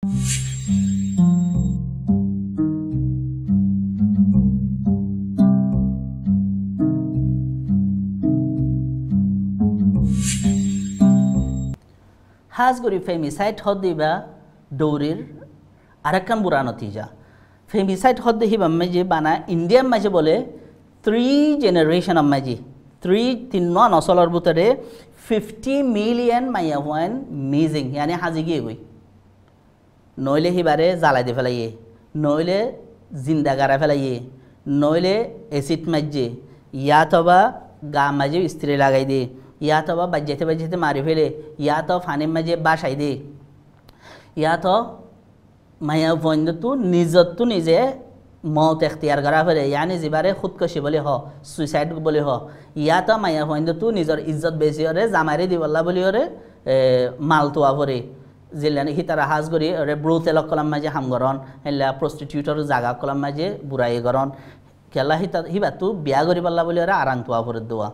হাজগরি femicide হদ্দিবা দৌড়ির আরেকখান বুড়া নতিজা femicide হদ্দে হিবাম মাঝে বানা ইন্ডিয়ান মাঝে বলে 3 জেনারেশন মাঝে 3 নসলর ভিতরে 50 মিলিয়ন মাইয়া হওয়ান মিজিং ইয়ানি হাজি গিয়ে গই নইলে হিবারে জ্বালাই দিয়ে ফেলাইয়ে নইলে জিন্দা গাড়া ফেলাইয়ে নইলে এসিড মাঝে ইয়া তবা গা মাঝে স্ত্রী লাগাই দিয়ে ইয়া তো বাজ্যাতে মারি ফেলে ইয়া তো ফানির মাঝে বাসাই দে ইয়া তো মায়া বন্ধু নিজত নিজে মত এখতিয়ার করা ফেলে ইয়ানি যিবারে খুদকশি বলে হ সুইসাইড বলে হ ইয়া তো মায়া বন্ধু নিজের ইজ্জত বেশি হরে জামারি দিবল্লা বলি হরে মাল তোয়া ভরে জিল্লানি হিতারা হাজ করি ওরে ব্রুতেলক কলাম মাঝে হামগরণ হেলা প্রস্টিটিউটর জাগা কলাম মাঝে বুড়াই গরণ কেলা হিবাতু বিয়া করি পাল্লা বলি হরে আরাং তোয়া ভরে দোয়া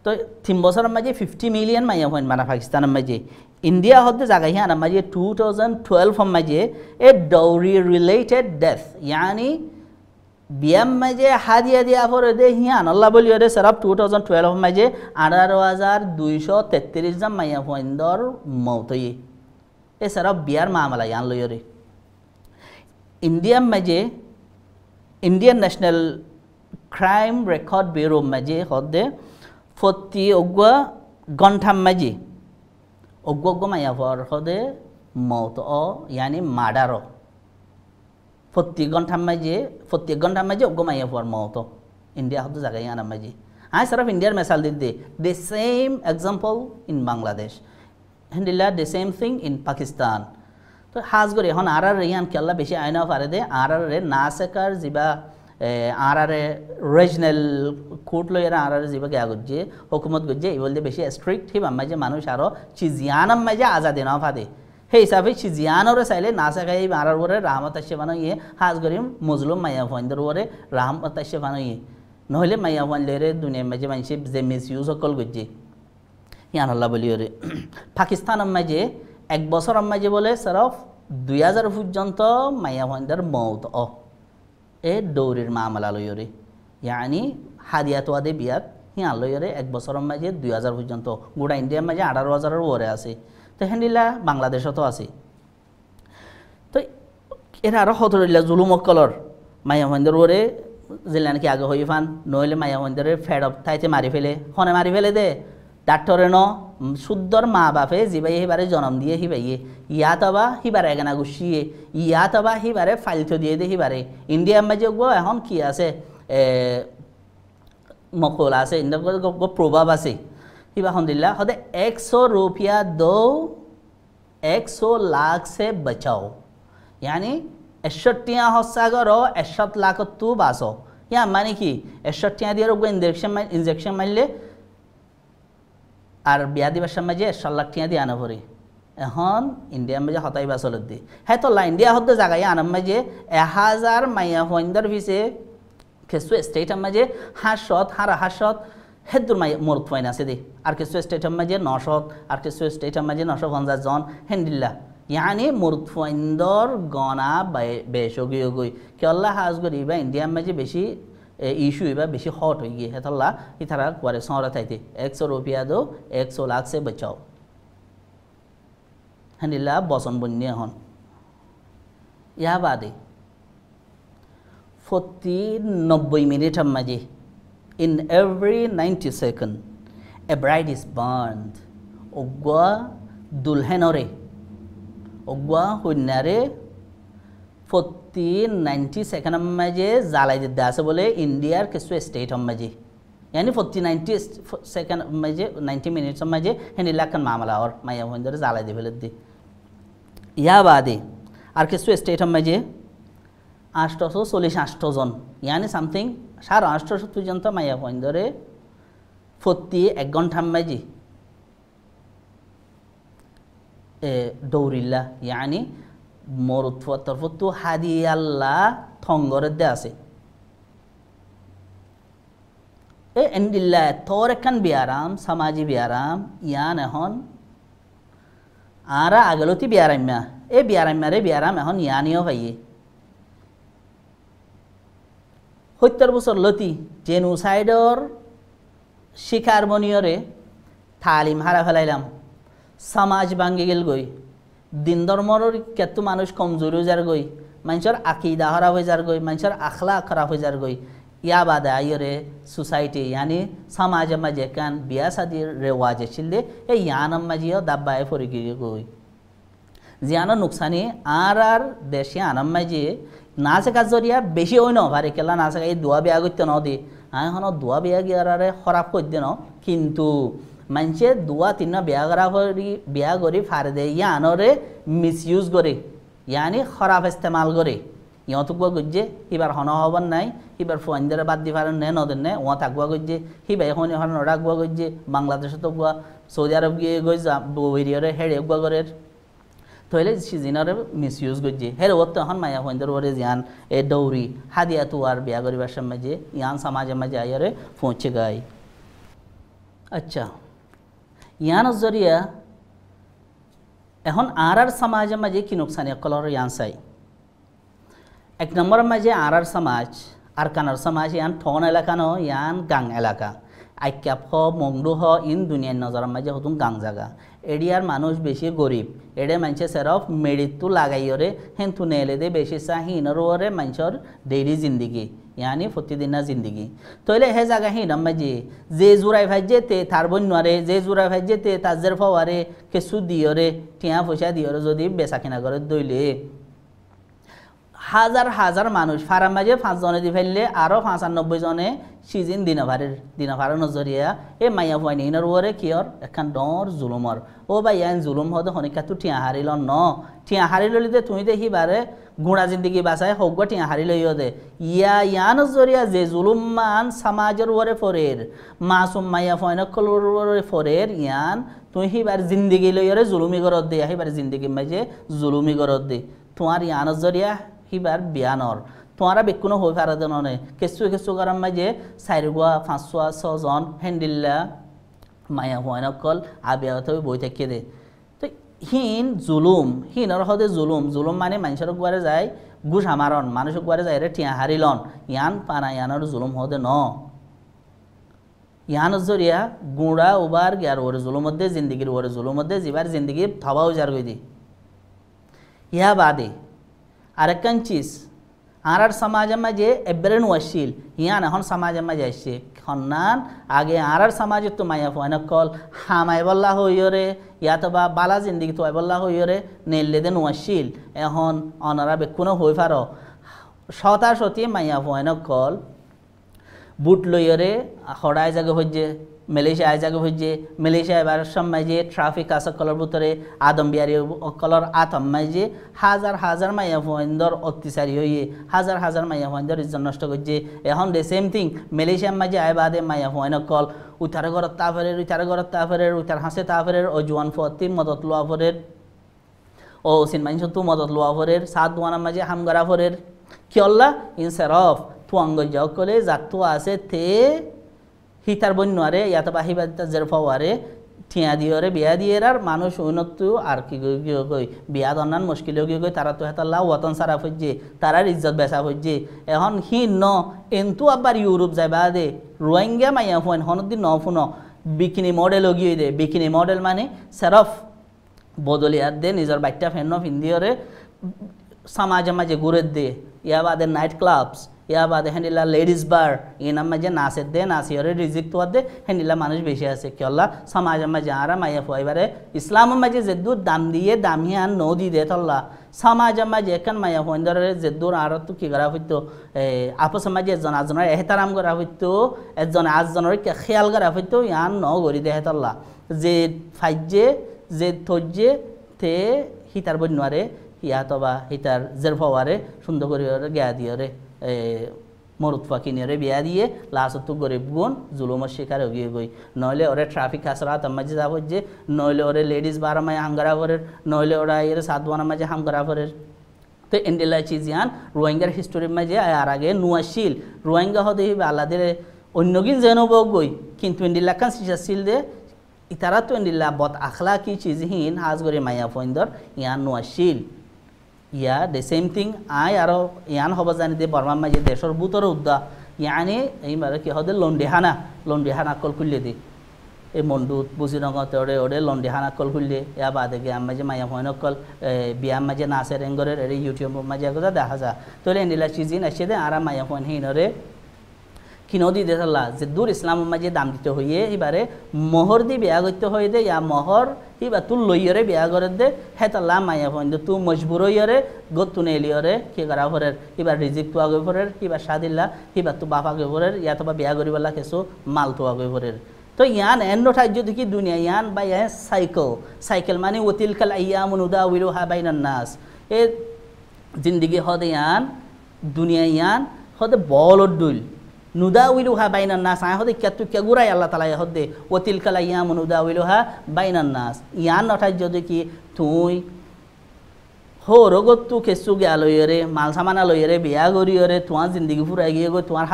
তো 3 বছরের মাঝে 50 মিলিয়ন মাইয়া হইন মানে পাকিস্তানের মাঝে ইন্ডিয়া হতে জায়গা হিয়ানা মাঝে 2012 মাঝে এ ডাউরি রিলেটেড ডেথ ইয়ানি বিয়াম মাঝে হাদিয়া দিয়া পরে দে হিয়ান আল্লাহ বলি ওরে সরব 2012 মাঝে 18233 জন মাইয়া হইন্দর মৌত হই এ সরব বিয়ার মামলা ইয়ান লইরে ইন্ডিয়ান মাঝে Indian national crime record bureau মাঝে হদে ফতি অগুয়া গন্ঠাম মাঝি অগুয়া মাইয়া হওয়ার হদে মৌত ইয়ানি মার্ডার ফতি গন্ঠাম মাঝে অগুয়া মাইয়া হওয়ার মৌত ইন্ডিয়া হতে জায়গায় আনা মাঝি আই সরফ ইন্ডিয়ার মেসাল দিতে the same example in Bangladesh হ্যান্ডিলা the same thing in Pakistan তো হাজ করে এখন আর ইয়ান কেল্লা বেশি আইনা পারে দে আর না শেখার যা আর রিজনাল কোর্ট লইরা আর যা গিয়া গজ্জে হুকুমত গজ্জে এই বলতে বেশি স্ট্রিক্ট হিব মাঝে মানুষ আরও চিজিয়ানাম মাঝে আজাদি না ফাদে সেই হিসাবে চিজিয়ানরে চাইলে না শেখাই আর ওরে রাহমত আসে বানো ইয়ে হাজ করিম মজলুম মাইয়া ফোয়াইন্দর ওরে রাহমত আসে বানো ইয়ে নহলে মাইয়া ফোয়াইন লেরে দুনিয়ার মাঝে মানুষে যে মিস ইউজ সকল গজ্জে ইয়ান আল্লাহ বলি ওরে পাকিস্তানের মাঝে 1 বছরের মাঝে বলে সরফ 2000 পর্যন্ত মাইয়া ফোয়াইন্দর মৌত এ দৌড়ির মামলা লইরে ইয়ানি হাদিয়াত ওয়াদে বিয়াত হিয়ান লইরে 1 বছরের মাঝে 2000 পর্যন্ত গোটা ইন্ডিয়ার মাঝে 18,000-এর ওরে আছে তো হ্যান্ডিলা বাংলাদেশও আছে তো এরা আরও হতরিল্লা জুলুমকলর মাইয়া মহেন্দ্র ওরে যেলা নাকি আগে হই ফান নইলে মাইয়া মহেন্দ্রের ফেড অফ তাইতে মারি ফেলে হনে মারি ফেলে দে ডাক্তরে ন শুদ্ধর মা বাপে জিবাই হিবারে জন্ম দিয়ে হিবাইয়ে ইয়াত আবা হিবারে এগানা গুছিয়ে ইয়াত আবা হিবারে ফাইলতো দিয়ে দে হিবারে ইন্ডিয়ার মাঝে গো এখন কি আছে মকল আছে ইন্ডিয়ার প্রভাব আছে হিবা হন্দিল্লা হদে 100 रुपया दो 100 लाख से बचाओ यानी 61 हस्सा करो 61 लाख तू बासो या माने कि 61 দিয়ে ইনজেকশন মারলে আর বিয়া দিবার সময় যে 100 লাখ টাকা দিয়ে আনা ভরে এখন ইন্ডিয়ার মাঝে হতাই বাসল দি হ্যাঁ তো ইন্ডিয়া হতে জায়গায় আনার মাঝে 1000 মাইয়া হইন্দার ভিসে কিছু স্টেটের মাঝে 500 হেদুর মাই মরত ফাইন আছে দে আর কিছু স্টেটের মাঝে 900 আর কিছু স্টেটের মাঝে 950 জন হ্যান্ডিল্লা ইয়ানি মরত ফাইন্দর গনা বেশগিয়ে গই কে আল্লাহ হাজ গরিবা ইন্ডিয়ার মাঝে বেশি इशू इबा बेशी हॉट हो गई है तल्ला इथरा क्वारे सौरा थाइते 100 रुपया दो 100 लाख से बचाओ हनिला बसन बन्ने हन या बादे 90 मिनट माजे in every 90 second a bride is burned ogwa dulhenore ogwa hunnare 90 second माजे জ্বালাই দিতে আছে বলে ইন্ডিয়ার কিছু স্টেট মাঝে यानी 90 সেকেন্ড মাঝে 90 মিনিটস মাঝে হেনি লাখান মামলা আর মাইয়া হইন্দরে জ্বালাই দি ফেলে দি ইয়া বাদে আর কিছু স্টেট মাঝে 848 জন यानी সামথিং 850 পর্যন্ত মাইয়া হইন্দরে 1 ঘন্টা মাঝে দৌড়িল্লা यानी মরুত ফতরফতু হাদি আল্লাহ থঙ্গরে দে আছে এ এন্ডিল্লা তোর একখান বিয়ারাম সমাজি বিয়ারাম ইয়ান এখন আরা আগলতি বিয়ারাম এই বিয়ারাম মারে বিয়ারাম এখন ইয়ানিও ভাইয়ে ৭০ বছর লতি জেনোসাইডর শিকার মনিয়রে তালিম হারা ফেলাইলাম সমাজ ভাঙ্গি গেল গই দিন ধর্মর কেতু মানুষ কমজোর হয়ে যার গই মানুষের আকিদা খারাপ হয়ে যার গই মানুষের আখলা খারাপ হয়ে যার গই ইয়া বাদে আইরে সোসাইটি यानी সমাজ মাঝে কান বিয়া শাদির রেওয়াজ ছিল এই ইয়ানম মাঝিও দাব্বায় পড়ে গই জিয়ানো নুকসানি আর দেশে আনাম মাঝে না শেখার জরিয়া বেশি ওই নভারে কেলা না শেখা এই দোয়া বিয়া করতে ন দি এখন দোয়া বিয়া গিয়ারে খরাপ করতে ন কিন্তু মানুষে দোয়া তিন বিয়া করি ফারে দে ইয়ানরে মিস ইউজ করে ইয়ানি খরাপ ইস্তেমাল করে ইহঁতক গজ্জে সিবাৰ হন হবার নাই সিবাৰ ফোয়ানদারে বাদ দি পারেন নে নদেন নে ওয়া থাকবা গজ্জে সিবাই এখন এখন নডাকবা গজ্জে বাংলাদেশত গোয়া সৌদি আরব গিয়ে গই বহিরিয়রে হেড়ে গোয়া করে তইলে সিজনরে মিস ইউজ গজ্জে হের ওত এখন মায়া ফোয়ানদার ওরে জিয়ান এ দৌরি হাদিয়া তুয়ার বিয়া করিবার সময় যে ইয়ান সমাজে মাঝে আইরে পৌঁছে গায় আচ্ছা ইয়ান জরিয়া এখন আর সমাজে মাঝে কি নুকসানি কলর ইয়ান চাই এক নম্বর মাঝে আর সমাজ আর কানার সমাজ ইয়ান থন এলাকা ন ইয়ান গাং এলাকা আইক্যাপ হ মংডু হ ইন দুনিয়ার নজর মাঝে হতুন গাং জায়গা এডিয়ার মানুষ বেশি গরিব এডে মানুষে সেরফ মেডিতু লাগাইরে হেঁতু নেলে দে বেশি চাহিনর ওরে মানুষের ডেইলি জিন্দিগি यानी प्रतिदिना जिंदगी तैले हे जागा हिनम माजे जे जुराय भाजे ते तार बन्नरे जे जुराय भाजे ते ताजेर फावारे केसु दियरे टिया पयसा दियरे जदि बेसाकिना करे दइले হাজার হাজার মানুষ ফারাম মাঝে 5 জনে দি ফেললে আরো 95 জনে সিজন দিনভারের নজরিয়া এ মাইয়া ফাইনি ইনার ওরে কিয়র এখান ডর জুলুমর ও ভাই আইন জুলুম হদ হনিকা তু টিয়া হারিল ন টিয়া হারিল লিতে তুমি দেখি বারে গুণা জিন্দগি বাঁচায় হোক টিয়া হারিল দে ইয়া নজরিয়া যে জুলুম মান সমাজের ওরে ফরের মাসুম মাইয়া ফাইনকলর ওরে ফরের ইয়ান তুই হিবার জিন্দগি লইরে জুলুমি করত দে হিবার জিন্দগি মাঝে জুলুমি করত দে তোমার ইয়ান নজরিয়া হিবার বিয়ানর তোমারা বেকুনো হয়ে পারে নে কেঁচু গরম মাঝে 4-5 জন হ্যান্ডিল্লা মায়া হয়নকল আবিয়াত বই থাকিয়ে দে তো হিন জুলুম হিনর হদে জুলুম মানে মানুষের গুয়ারে যায় ঘুষ আমারন মানুষের গুয়ারে যায় রে টিয়া হারিলন ইয়ান পানা ইয়ানর জুলুম হদে ন ইয়ান জরিয়া গুঁড়া উবার গিয়ার ওরে জুলুম মধ্যে জিন্দগির ওরে জুলুম মধ্যে জিবার জিন্দগি থবাও যার গই দি ইয়া বাদে আরেকখান চিজ আর সমাজের মাঝে এবেরেন ওয়াশিল ইয়ান এখন সমাজের মাঝে আসছে খন্নান আগে আর সমাজে তো মায়া ফয়নকল হামাই বল্লা হইরে ইয়াতো বা বালা জিন্দগি তো বল্লা হইরে নেলে দেন ওয়াশিল এখন অনারা বেকুনো হই পার শতাশতি মায়া ফয়নকল বুট লইরে হড়াই জায়গা হইছে মালয়েশিয়া জায়গা হইছে মালয়েশিয়া এবার সমাজে ট্রাফিক আছে কলর ভিতরে আদমবিয়ারি কলর আতম মাঝে হাজার হাজার মাইয়া ফোয়াইন্দর অত্যাচারী হইয়ে হাজার হাজার মাইয়া ফোয়াইন্দর ইজ্জত নষ্ট করছে এখন দে সেম থিং মালয়েশিয়ার মাঝে আয় বাদে মাইয়া ফোয়াইন কল উতার ঘরত তাফরের উতার হাসে তাফরের ও জোয়ান ফতি মদত লোয়া ফরের ও সিনমাইন সত্তু মদত লোয়া ফরের সাত দোয়ানার মাঝে হামগারা ফরের কিয়ল্লা ইনসারফ তুয়াঙ্গ যাও কলে জাতু আছে তে হিতার বন্যারে ইয়াতো বাহিবা জেরফাওয়ারে ঠিয়া দিয়রে বিয়া দিয়ে আর মানুষ উন্নত আর কি গই বিয়া দন্নান মুশকিল গই তারা তো হেতাল্লা ওয়াতন সারা হইছে তারার ইজ্জত বেচা হইছে এখন হি ন এন্তু আবার ইউরোপ যাইবা দে রোহিঙ্গা মাইয়া ফোন হনদি ন ফোন বিকিনি মডেল গিয়ে দে বিকিনি মডেল মানে সেরফ বদলিয়াত দে নিজের বাইকটা ফেন্ন ফিন্দিয়রে সমাজে মাঝে ঘুরে দে ইয়া বাদে নাইট ক্লাবস ইয়া বাদে হ্যান্ডিলা লেডিস বার ইনার মাঝে নাচের দে নাচিয়রে রিজিক তোয়ার দে হ্যান্ডিলা মানুষ বেশি আছে কিয়ল্লা সমাজের মাঝে আরা মাইয়া ফুয়াইবারে ইসলামের মাঝে যেদূর দাম দিয়ে দামিয়ান নদী দে তল্লা সমাজের মাঝে এখান মাইয়া ফুয়াইন্দরে যেদূর আর তো কি করা হইতো আপসের মাঝে একজন আজনের এহতারাম করা হইতো একজন আজজনের খেয়াল করা হইতো ইয়ান ন গড়ি দে হেতল্লা যে ফাইজে যে থজ্জে তে হিতার বন্যারে ইয়াতবা হিতার জেরফাওয়ারে সুন্দর করে গিয়া দিয়রে মরুত ফাকিনিয়রে বিয়া দিয়ে লাস্ট তো গরিব গুণ জুলুমের শিকার হয়ে গই নইলে ওরে ট্রাফিক হাসরাত মাঝে যাব যে নইলে ওরে লেডিস বারামায় হাঙ্গারা ভরের নইলে ওরা এর সাতওয়ানা মাঝে হাঙ্গারা ভরের তো এন্ডেলা চিজ ইয়ান রোহিঙ্গার হিস্টোরির মাঝে আর আগে নুয়াশিল রোহিঙ্গা হতে আলাদের অন্যগিন যেন বই কিন্তু এন্ডিলা কান সিল দে ইতারা তো এন্ডিলা বত আখলা কি চিজ হিন হাজ করে মাইয়া ফইন্দর ইয়ান নুয়াশিল ইয়া দ্য সেম থিং আই আরো ইয়ান হব জানি দে বর্মার মাঝে দেশের বুতর উদ্দা ইয়ানি এই মারে কি হদে লন্ডিহানা কল খুললে দি এই মন্ডুত বুঝি নগতে ওরে ওরে লন্ডিহানা কল খুললে ইয়া বাদে গে আম মাঝে মায়া হয়ন কল বিয়াম মাঝে নাচে রেঙ্গরের এর ইউটিউব মাঝে কথা দেখা যা তোলে এন্ডিলা চিজিন আসে দে আর মায়া হয়ন হিনরে কিনদি দেখাল্লা যে দূর ইসলাম মাঝে দাম দিতে হইয়ে এবারে মোহর দি বিয়া করতে হয়ে দে ইয়া মোহর হিবা তুল লইয়রে বিয়া করে দে হেতাল্লা মায়া হইন তু মজবুর হইয়রে গতু নেলিয়রে কি করা ফরের এবার রিজিক তো আগে ফরের হিবা সাদিল্লা হিবা তু বাপ আগে ফরের ইয়া তো বিয়া করিবাল্লা কিছু মাল তো আগে ফরের তো ইয়ান এন্ড ঠাই যদি কি দুনিয়া ইয়ান বা ইয়া সাইকেল মানে ওতিল কাল আইয়ামুন উদাউলুহা বাইনান নাস এ জিন্দেগি হদে ইয়ান দুনিয়া ইয়ান হদে বলদ দুল নুদাউলুহা বাইনান নাস আয় হদে কিয়াতু কিয়া গুরাই আল্লাহ তাআলা হদে ওতিল কাল আইয়ামুন উদাউলুহা বাইনান নাস ইয়ান ঠাই যদি কি তুই হো রগতু কেসু গে আলয়রে মাল সামানা লয়রে বিয়া গরিয়রে তোমার জিন্দগি ফুরাই গিয়ে গো তোমার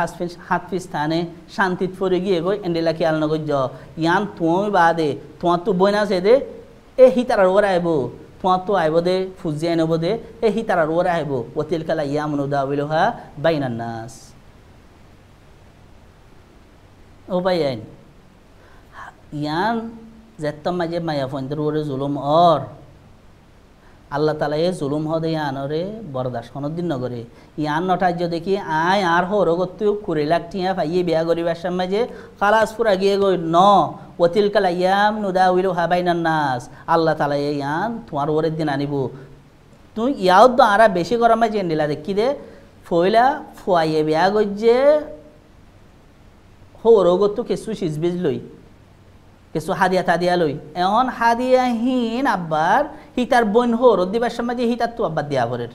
হাত ফিস স্থানে শান্তিত ফুরে গিয়ে গো এন্ডেলা খেয়াল নগর য ইয়ান তুমি বাদে তোমার তো বই না সে দে এ হিতারার ওরা আইব তোমার তো আইব দে ফুজিয়ে নেব দে এ হিতারার ওরা আইব ওতিল কালা ইয়ামুন উদাউলুহা বাইনান নাস ও ভাই আইন ইয়ান যেত্তম মাঝে মায়া ফন্দের ওরে জুলুম অর আল্লাহ তালা এ জুলুম হদে ইয়ানরে বরদাস কোনোদিন নগরে ইয়ান নটার্য দেখি আয় আর হরগত কুড়ি লাখ টিয়া পাইয়ে বিয়া গরিবার মাঝে খালাস পুরা গিয়ে গই ন ওতিল কালা ইয়াম নুদাউলুহা বাইনান নাস আল্লাহ তালা এ ইয়ান তোমার ওরের দিন আনিব তুই ইয়াও তো আরা বেশি গরম মাঝে নিলা দেখি দে ফইলা ফুয়াইয়ে বিয়া গজ্জে হরগত কিছু সিজবিজ লই কিছু হাদিয়া তাদিয়া লই এমন হাদিয়াহীন আব্বার হিতার বইন হর দিবার মাঝে হিতার তো আব্বার দিয়া ভরের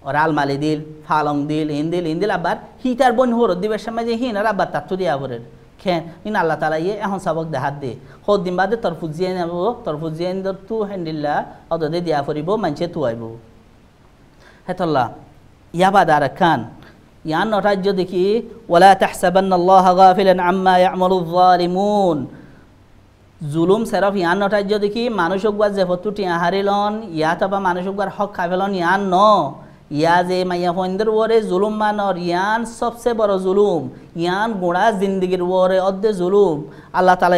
ওর আলমালি দিল ফালং দিল ইন্দিল আব্বার হিতার বইন হর দিবার মাঝে হিন আর আব্বার তার তো দিয়া ভরের খেন ইন আল্লাহ তালা ইয়ে এখন সাবক দেহাত দে হর দিন বাদে তরফুজিয়ে নেব তরফুজিয়ে তু হ্যান্ডিল্লা অদে দিয়া ফুরিব মানুষে তু আইব হেতল্লা ইয়াবাদ আর খান ইয়ান নটার্য দেখি ওয়ালা তাহসাবান্নাল্লাহা গাফিলান আম্মা ইয়ামালুয যালিমুন জুলুম সেরফ ইয়ান নটার্য দেখি মানুষক বা যে ফতু টিয়া হারিলন ইয়া তবা মানুষক বার হক খাইফেলন ইয়ান ন ইয়া যে মাইয়া ফন্দের ওরে জুলুম মানর ইয়ান সবচেয়ে বড় জুলুম ইয়ান গোড়া জিন্দগির ওরে অর্ধে জুলুম আল্লাহ তাআলা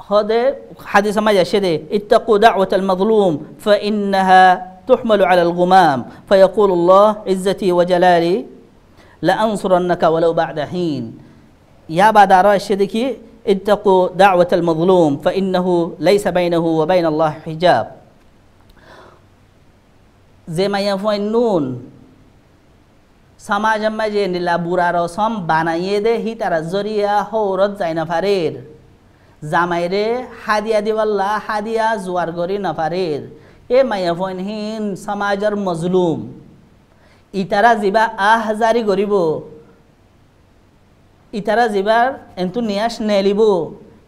হদে হাদিস মাঝে আসে দে ইত্তাকু দাওয়াতাল মাজলুম ফাইন্নাহা تحمل على الغمام فيقول الله عزتي وجلالي لأنصرنك ولو بعد حين يا بعد راشدك اتقوا دعوة المظلوم فإنه ليس بينه وبين الله حجاب زي ما يفعلون সমাজ মাঝে নীলা বুড়া রসম বানাইয়ে দে হি তারা জরিয়া হৌরত যায় না ফারের জামাইরে হাদিয়া দিবাল্লা হাদিয়া জোয়ার গরি না ফারের এ মায়াফনহীন সমাজের মজলুম ইতারা যিবা আহজারি গরিব ইতারা যিবার এন্তু নিয়াস নেলিব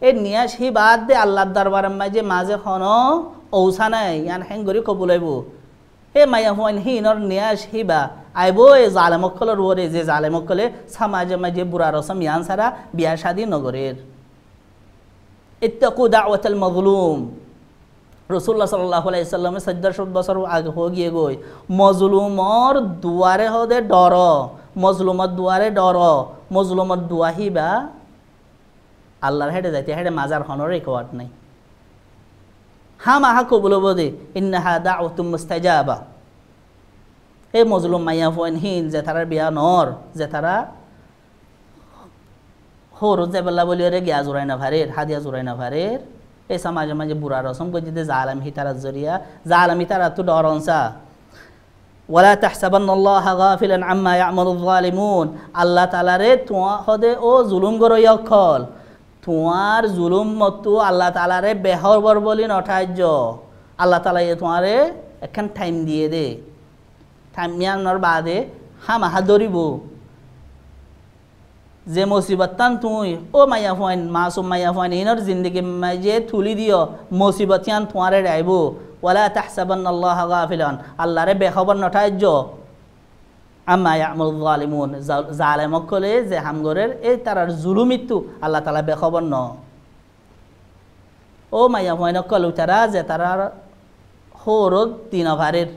এই নিয়াস হি বাদ দে আল্লাহর দরবারের মাঝে মাঝে খন ঔসা নাই ইয়ান হেং গরি কবুলাইব এ মায়াফনহীনর নিয়াস হিবা আইব এ জালেমকলের ওরে যে জালেমকলে সমাজে মাঝে বুড়া রসম ইয়ান সারা বিয়া শাদী নগরের ইত্তাকু দাওয়াতাল মাজলুম রসুল্লাহ সাল্লাল্লাহু আলাইহি সাল্লামে 1400 বছর আগে হয়ে গিয়ে গই মজলুমর দুয়ারে হদে ডর মজলুমর দুয়ারে ডর মজলুমর দুয়াহিবা আল্লাহর হেডে যাইতে হেডে মাজার হনর রেকর্ড নাই হামা কবুল বদে ইন্নাহা দাওয়াতুম মুস্তাজাবা এই মজলুম মাইয়া ফনহীন যে তারা বিয়া নর যে তারা হর জেবেলা বলিরে গিয়া জোরাই না ভারের হাদিয়া জোরাই না ভারের এই সমাজে মাঝে বুড়া রসম করে যদি জালাম হিতারা জরিয়া জালাম হিতারা তো ডরনসা ওয়ালা তাহসাবান্নাল্লাহা গাফিলান আম্মা ইয়ামালুয যালিমুন আল্লাহ তাআলা রে তোয়া হদে ও জুলুম গরই অখল তোমার জুলুম মতো আল্লাহ তাআলা রে বেহরবর বলি নঠাজ্য আল্লাহ তাআলা এ তোমারে একখান টাইম দিয়ে দে টাইম মিয়ানোর বাদে হামাহা ধরিব যে মুসিবতান তুই ও মাইয়া ফয়েন মাসুম মাইয়া ফয়েন ইনর জিন্দগি মাঝে তুলি দিও মুসিবতিয়ান তোমারে রাইব ওয়ালা তাহসাবান্নাল্লাহা গাফিলান আল্লাহরে বেখবর নঠাজ্য আম্মা ইয়ামালুয যালিমুন জালেমকলে যে হামগরের এই তারার জুলুমিত্তু আল্লাহ তাআলা বেখবর ন ও মাইয়া ভয়ন কলু তারা যে তারা হরদ তিন ভারের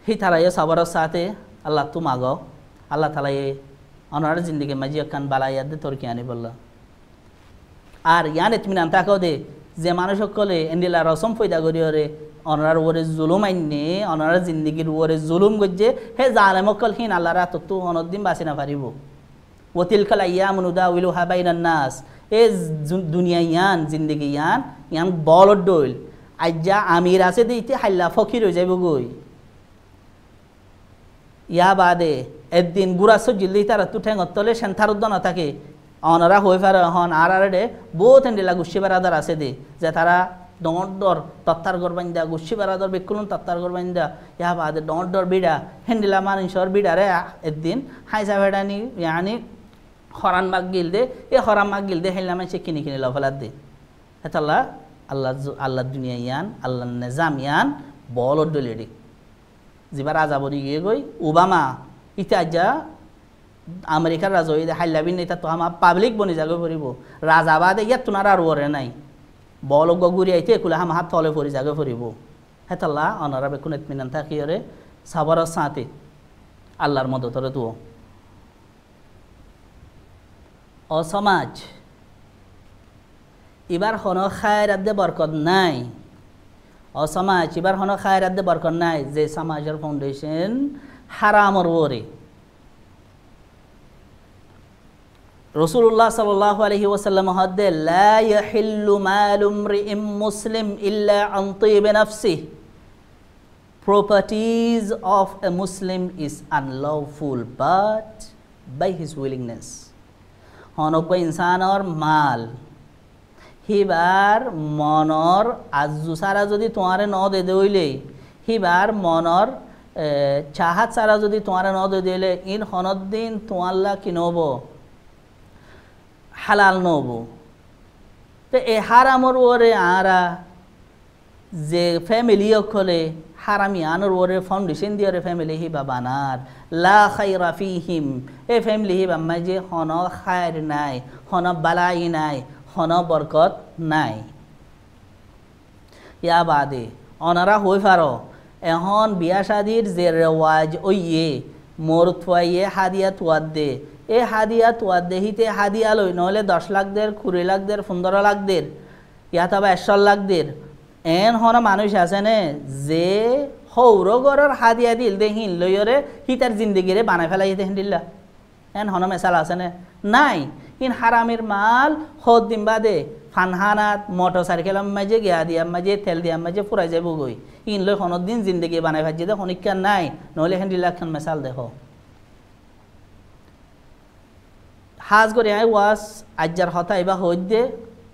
হি তারাইয়ে সবরের সাথে আল্লাহ তু মাগ আল্লাহ তালাই অনার জিন্দিগি মাঝি কান বালাইয়াদ দে তোর কি আনি বলল আর ইয়ান এতমিনান তাকাও দে যে মানুষ সকলে এন্ডিলা রসম ফয়দা করি ওরে অনার ওরে জুলুম আইনে অনার জিন্দিগির ওরে জুলুম গজ্জে হে জালেমকল হিন আল্লাহ রাত তু অনদিন বাসি না পারিব ওতিলকাল আইয়াম নুদাউলু হাবাইনান নাস এ দুনিয়া ইয়ান জিন্দিগি ইয়ান ইয়ান বলদ ডইল আজ্জা আমির আছে দিতে হাল্লা ফকির হয়ে যাইব গই ইয়া বাদে একদিন বুড়া সজ্জিল তারা তু ঠেঙত তলে সেন্থারুদ্দ না থাকে অনরা হয়ে ফের হন আর আরে বহুত এন্ডিলা গুচ্ছি বেড়াদার আছে দে যে তারা ডর তত্তার গরবাইন দা গুচ্ছি বেড়াদার বেকুলুন তত্তার গরবাইন দা ইয়া বাদে ডর বিড়া হেন্ডিলা মানুষের বিড়ারে একদিন হাইসা ভেড়ানি ইয়ানি হরান মাগ গিল দে এ হরান মাগ গিল দে হেলনা মানুষে কিনে কিনে লফলার দে হেতাল্লাহ আল্লাহ আল্লাহ দুনিয়া ইয়ান আল্লাহ নেজাম ইয়ান বলদ ডলেডি যেবার রাজা বনি গিয়ে গই ওবামা ইতা যা আমেরিকার রাজা হয়ে হাইলাবিন এটা তো আমার পাবলিক বনি যাগে ফুরিব রাজা বাদে ইয়াত তোনার আর ওরে নাই বল গুড়ি আইতে একুলে হাম হাত তলে ফুরি যাগে ফুরিব হেতাল্লাহ অনারা বেকুন এতমিনান থাকি ওরে সাবর সাঁতে আল্লাহর মদতরে তো অসমাজ এবার হন খায়রাত বরকত নাই অসমাজ এবার হন খায়রাত বরকত নাই যে সমাজের ফাউন্ডেশন হারামর ওরে রাসূলুল্লাহ সাল্লাল্লাহু আলাইহি ওয়াসাল্লাম হদ্দে লা ইয়াহিল্লু মালু ইমরিইম মুসলিম ইল্লা আন তিয়্যিবি নাফসিহি properties of a Muslim is unlawful but by his willingness হনক ইনসানর মাল হিবার মনর আজু সারা যদি তোমারে ন দে দইলে হিবার মনর চাহাত সারা যদি তোমারে ন দে দিলে ইন হনদ দিন তোমাল্লা কি নব হালাল নব তো এ হারামর ওরে আরা যে ফ্যামিলি অকলে হারামি আনোর ওরে ফাউন্ডেশন দিয়ে ফ্যামিলি হিবা বানার লা খায়রা ফিহিম এ ফ্যামিলি হিবা মাঝে হন খায়র নাই হন বালাই নাই হন বরকত নাই ইয়া বাদে অনারা হই ফারো এখন বিয়া শাদির যে রেওয়াজ ওইয়ে মোর থুয়াইয়ে হাদিয়া তুয়াদ দে এ হাদিয়া তুয়াদ দে হিতে হাদিয়া লই নহলে 10 লাখ দের 20 লাখ দের 15 লাখ দের ইয়া তবে 100 লাখ দের এন হন মানুষ আছে নে যে হৌরগরের হাদিয়া দিল দে হিন লইরে হিতার জিন্দগিরে বানাই ফেলাই হিতে হিন্দিল্লা এন হন মেসাল আছে নে নাই ইন হারামের মাল হদ দিন বাদে ফানহানাত মোটর সাইকেল মাঝে গিয়া দিয়া মাঝে তেল দিয়া মাঝে ফুরাই যাব গই ইন লই হন দিন জিন্দগি বানাই ভাজি দে হনিকা নাই নহলে হিন্দিল্লা খান মেসাল দেখো হাজ করে আই ওয়াস আজ্জার হতা এবা হই দে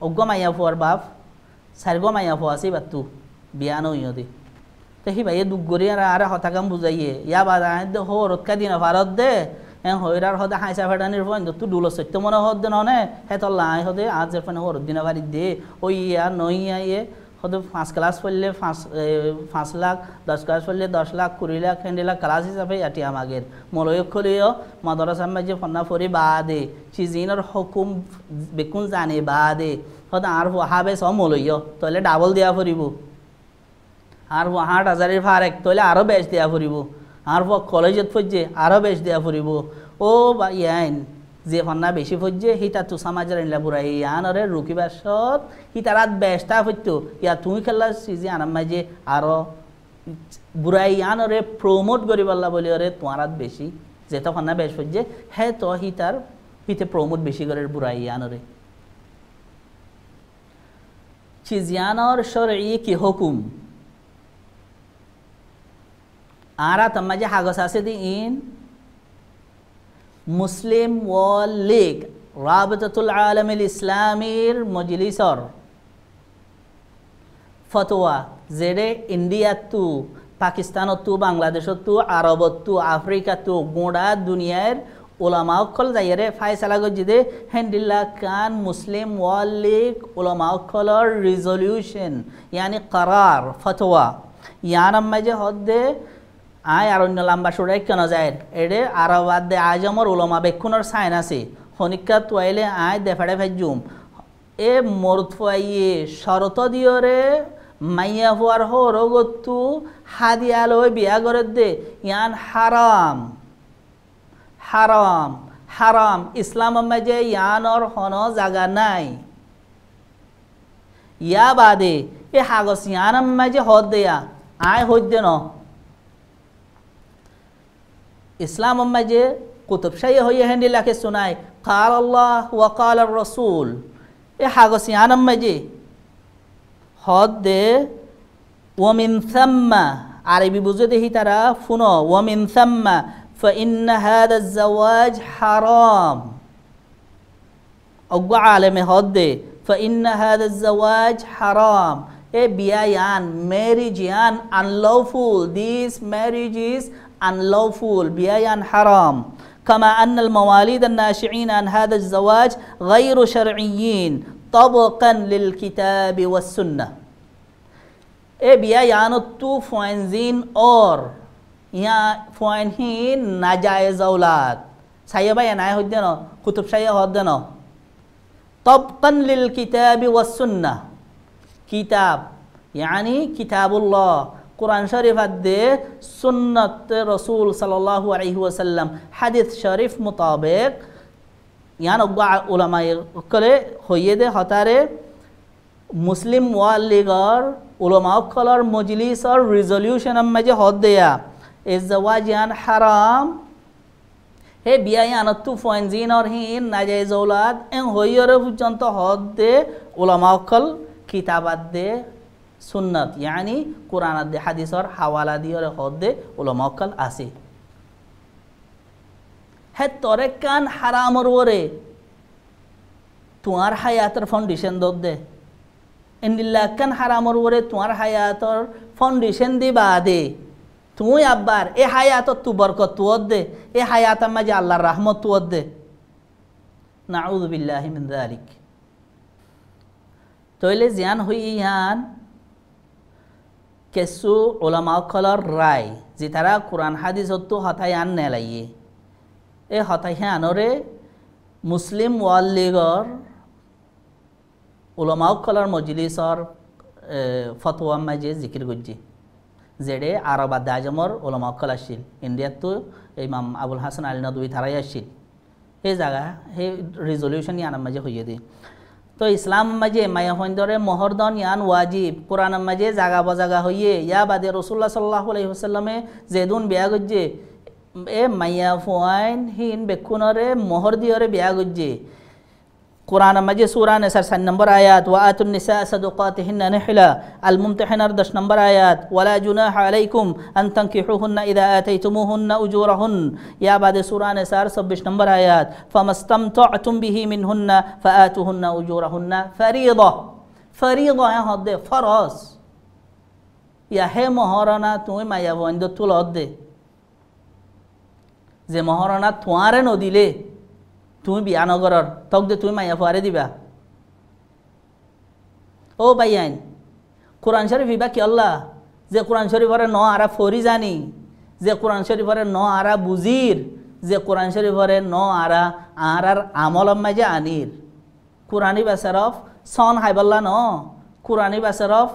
অগ্গ মাইয়া ফুয়ার বাপ সারগো মাইয়া ফুয়াছি বাতু বিয়ানো ইয়দি তো হি ভাইয়ে দুঃখ করি আর হতাকাম বুঝাইয়ে ইয়া বাদা দে হো রৎকা দিন ভারত দে হ্যাঁ হইরার হদে হাইসা ফেটানির ফোন তুই ডুলো সত্য মনে হদ ননে হে তো লাই হদে আজ ফোন হর দিন বাড়ি দে ওই ইয়া নই ইয়ে হদে 5 ক্লাস পড়লে 5 লাখ 10 ক্লাস পড়লে 10 লাখ 20 লাখ 20 লাখ ক্লাস হিসাবে আটি আমাগের মলয় খলিও মাদ্রাসা মাঝে ফন্না ফরি বাদে চিজিনর হুকুম বেকুন জানে বাদে হদে আর হাবে সব মলয় তাহলে ডাবল দেয়া ফরিব আর 8,000 ফারেক তাহলে আরো বেশ দেয়া ফরিব আর কলেজত ফজ্জে আরো বেশ দেয়া ফরিব ও বা ইয়াইন যে ফন্না বেশি ফজ্জে হিতা তু সমাজের ইনলা বুড়াই ইয়ানরে রুকিবাসত হিতারাত বেশটা ফজ্জো ইয়া তুমি খেলা সিজি আনাম মাঝে আরো বুড়াই ইয়ানরে প্রমোট করি পাল্লা বলি ওরে তোমারাত বেশি যেটা ফন্না বেশ ফজ্জে হে তো হিতার হিতে প্রমোট বেশি করে বুড়াই ইয়ানরে চিজিয়ানর শরঈ কি হুকুম आरा तम्माजे हागस आसे दी इन मुस्लिम वॉल लीग राबततुल आलमिल इस्लामीर मजलिसर फतवा जेरे इंडिया तू पाकिस्तान तू बांग्लादेश तू आरब तू आफ्रिका तू गोड़ा दुनियार उलमाओ कल जायरे फायसला गजिदे हेंडिल्ला कान मुस्लिम वॉल लीग उलमाओ कलर रिजोल्यूशन यानी करार फतवा यानम मजे हद्दे আয় আর অন্য লম্বা সুরাই কেন যায় এডে আরবাদ দে আজ আমার উলামা বেক্ষুনের সাইন আছে হনিকা তোয়াইলে আয় দেফাড়ে ফেজুম এ মরুৎফাইয়ে শরত দিয়রে মাইয়া হওয়ার হরগতু হাদিয়ালয় বিয়া করে দে ইয়ান হারাম হারাম হারাম ইসলাম মাঝে ইয়ানর হন জাগা নাই ইয়া বাদে এ হাগস ইয়ান মাঝে হদ দেয়া আয় হইতে ন ইসলাম মাঝে কুতুবশাহী হইয়া হেন্ডিলাকে শোনায় কাল আল্লাহ ওয়া কাল রসুল এ হাগস ইয়ান মাঝে হদ দে ওমিন সাম্মা আরবি বুঝে দেখি তারা ফুনো ওমিন Samaa فإن هذا الزواج حرام أو عالم هد فإن هذا الزواج حرام a biyan marriage yan unlawful this marriage is unlawful biyan haram كما أن المواليد الناشئين عن هذا الزواج غير شرعيين طبقا للكتاب والسنة a biyan تو فوانزين or ইয়া ফয়নহীন নাজায়েজ আওলাদ সাইবা নাই হদ্দে ন কুতুব শাইয়া হদ্দে ন তবকান লিল কিতাবি ওয়াস সুন্নাহ কিতাব ইয়ানি কিতাবুল্লাহ কুরআন শরীফ আদে সুন্নাত রাসূল সাল্লাল্লাহু আলাইহি ওয়াসাল্লাম হাদিস শরীফ মোতাবেক ইয়ান উলামায়ে কলে হইয়ে দে হতারে মুসলিম ওয়ালিগর উলামা কলর মজলিসর রিজলিউশন মাঝে হদ্দেয়া ইজওয়াজান হারাম হে বিয়ায়ান তু ফয়নজিন আর হিন নাজায়েজ আওলাদ এন হইয়রে পর্যন্ত হদ দে উলামা কল কিতাবাত দে সুন্নাত ইয়ানি কুরআন দে হাদিসর হাওয়ালা দিয়রে হদ দে উলামা কল আছে হে তরে কান হারামর ওরে তোমার হায়াতের ফাউন্ডেশন দদ দে ইন্দিল্লাহ কান হারামর ওরে তোমার হায়াতের ফাউন্ডেশন দিবা দে তুই আব্বার এ হায়াত তু বরকত তু দে এ হায়াত মাঝে আল্লাহর রহমত তু দে নাউযু বিল্লাহি মিন যালিক তইলে জিয়ান হই ইয়ান কেসু উলামা কলর রায় যে তারা কুরআন হাদিস তো হতাই আন নেলাইয়ে এ হতাই আনরে মুসলিম ওয়ার্ল্ড লীগর উলামা কলর মজলিসর ফতোয়া মাঝে জিকির গজ্জি যেডে আরব আদে আজমর ওলামা অক্কল আসছিল ইন্ডিয়াত তো ইমাম আবুল হাসান আলী নদী তারাই আসছিল সেই জায়গা সেই রিজলিউশন ইয়ান মাঝে হইয়ে দিই তো ইসলাম মাঝে মায়া ফন্দরে মহরদন ইয়ান ওয়াজিব কোরআন মাঝে জাগা বজাগা হইয়ে ইয়া বাদে রসুল্লাহ সাল্লাল্লাহু আলাইহি ওয়াসাল্লামে যেদুন বিয়া গজ্জে এ মাইয়া ফোয়াইন হিন বেকুনরে মোহর দিয়রে বিয়া গজ্জে কোরআন মাঝে সূরা নিসার 7 নম্বর আয়াত ওয়া আতুন নিসা সাদুকাতিহিন্না নিহলা আল মুমতাহিনার 10 নম্বর আয়াত ওয়ালা জুনাহা আলাইকুম আন তানকিহুহুন্না ইযা আতাইতুমুহুন্না উজুরাহুন ইয়া বাদে সূরা নিসার 26 নম্বর আয়াত ফামাস্তামতা'তুম বিহি মিনহুন্না ফাআতুহুন্না উজুরাহুন্না ফরিয়দা ফরিয়দা হদে ফরজ ইয়া হে মহরনা তুমি মায়া বন্ধ তুল হদে যে মহরনা তোয়ারে নদিলে তুমি বিয়া নগরর তক দে তুমি মাইয়া ফুয়ারে দিবা ও ভাইয়ান কোরআন শরীফ ইবা কি আল্লাহ যে কোরআন শরীফরে ন আরা ফরি জানি যে কোরআন শরীফরে ন আরা বুজির যে কোরআন শরীফরে ন আরা আরার আমল মাঝে আনির কোরআনি বাসারফ সন হাইবল্লা ন কোরআনি বাসারফ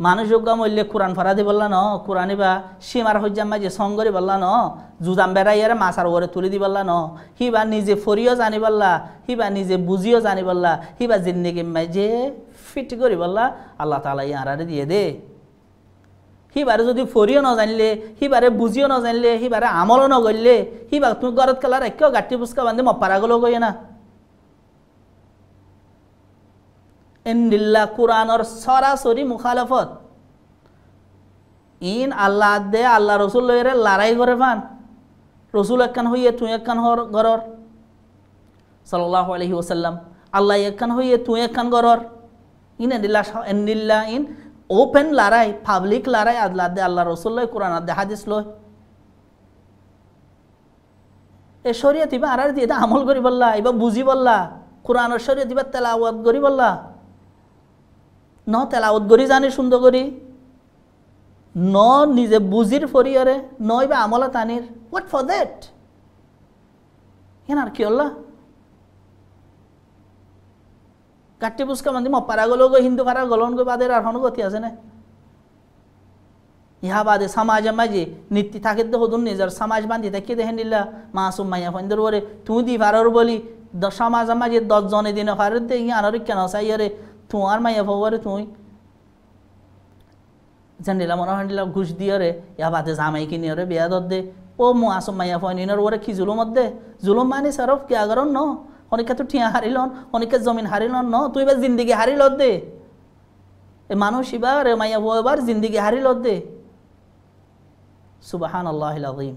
মানুষ যোগ্য মূল্যে কোরআন ফরাদি বললা ন কোরআনি বা সীমার হজ্জাম মাঝে সঙ্গরি বললা ন জুজাম বেড়াইয়ারে মাছার ওরে তুলি দি বললা ন হিবা নিজে ফরিও জানি বললা হিবা নিজে বুঝিও জানি বললা হিবা জিন্দেগি মাঝে ফিট করি বললা আল্লাহ তাআলা ইয়ারারে দিয়ে দে হিবারে যদি ফরিও ন জানলে হিবারে বুঝিও ন জানলে হিবারে আমলও ন করলে হিবা তুমি গরত কালার একও গাঠি পুস্কা বান্ধে মপারা গলো গই না ইন্দিল্লা কুরআনর সরাসরি মুখালাফত ইন আল্লাহ দে আল্লাহ রসুল লইরে লড়াই করে পান রসুল একখান হইয়ে তুই একখান হর গরর সাল্লাল্লাহু আলাইহি ওয়াসাল্লাম আল্লাহ একখান হইয়ে তুই একখান গরর ইন ইন্দিল্লা ইন ওপেন লড়াই পাবলিক লড়াই আল্লাহ দে আল্লাহ রসুল লয় কোরআন দে হাদিস লয় এ শরীয়ত ইবা আর দিয়ে আমল করি বললা এবার বুঝি বললা কোরআনের শরীয়ত ইবা তেলাওয়াত করি বললা ন তেলাওয়াত করি জানি সুন্দর করি ন নিজে বুঝির ফরিয়রে নই বা আমলা তানির হোয়াট ফর দ্যাট এন আর কি হল্লা কাটি পুষ্কা মানে মপারা গলো গো হিন্দু পাড়া গলন গো বাদের আর হন গতি আছে না ইহা বাদে সমাজে মাঝে নীতি থাকে তো হদুন নিজের সমাজ বান্ধি থাকে দেখেন দিল্লা মাসুম মাইয়া ফন্দর ওরে তুই দি ভারর বলি সমাজ মাঝে 10 জনে দিন ভারত দে ইয়া আনার কেন চাইয়ারে তুই আর মাইয়া ফওয়ারে তুই জানিলা মনে হন্ডিলা ঘুষ দিয়ে রে ইয়া বাদে জামাই কিনি রে বিয়া দে ও মাসুম মাইয়া ফয়নিনর ওরে কি জুলুম দে জুলুম মানে সরফ কি আগরন ন অনেকে তো ঠিয়া হারিলন অনেকে জমিন হারিলন ন তুই এবার জিন্দিগি হারিল দে এ মানুষ এবার মাইয়া এবার জিন্দিগি হারিল দে সুবহানাল্লাহিল আযীম।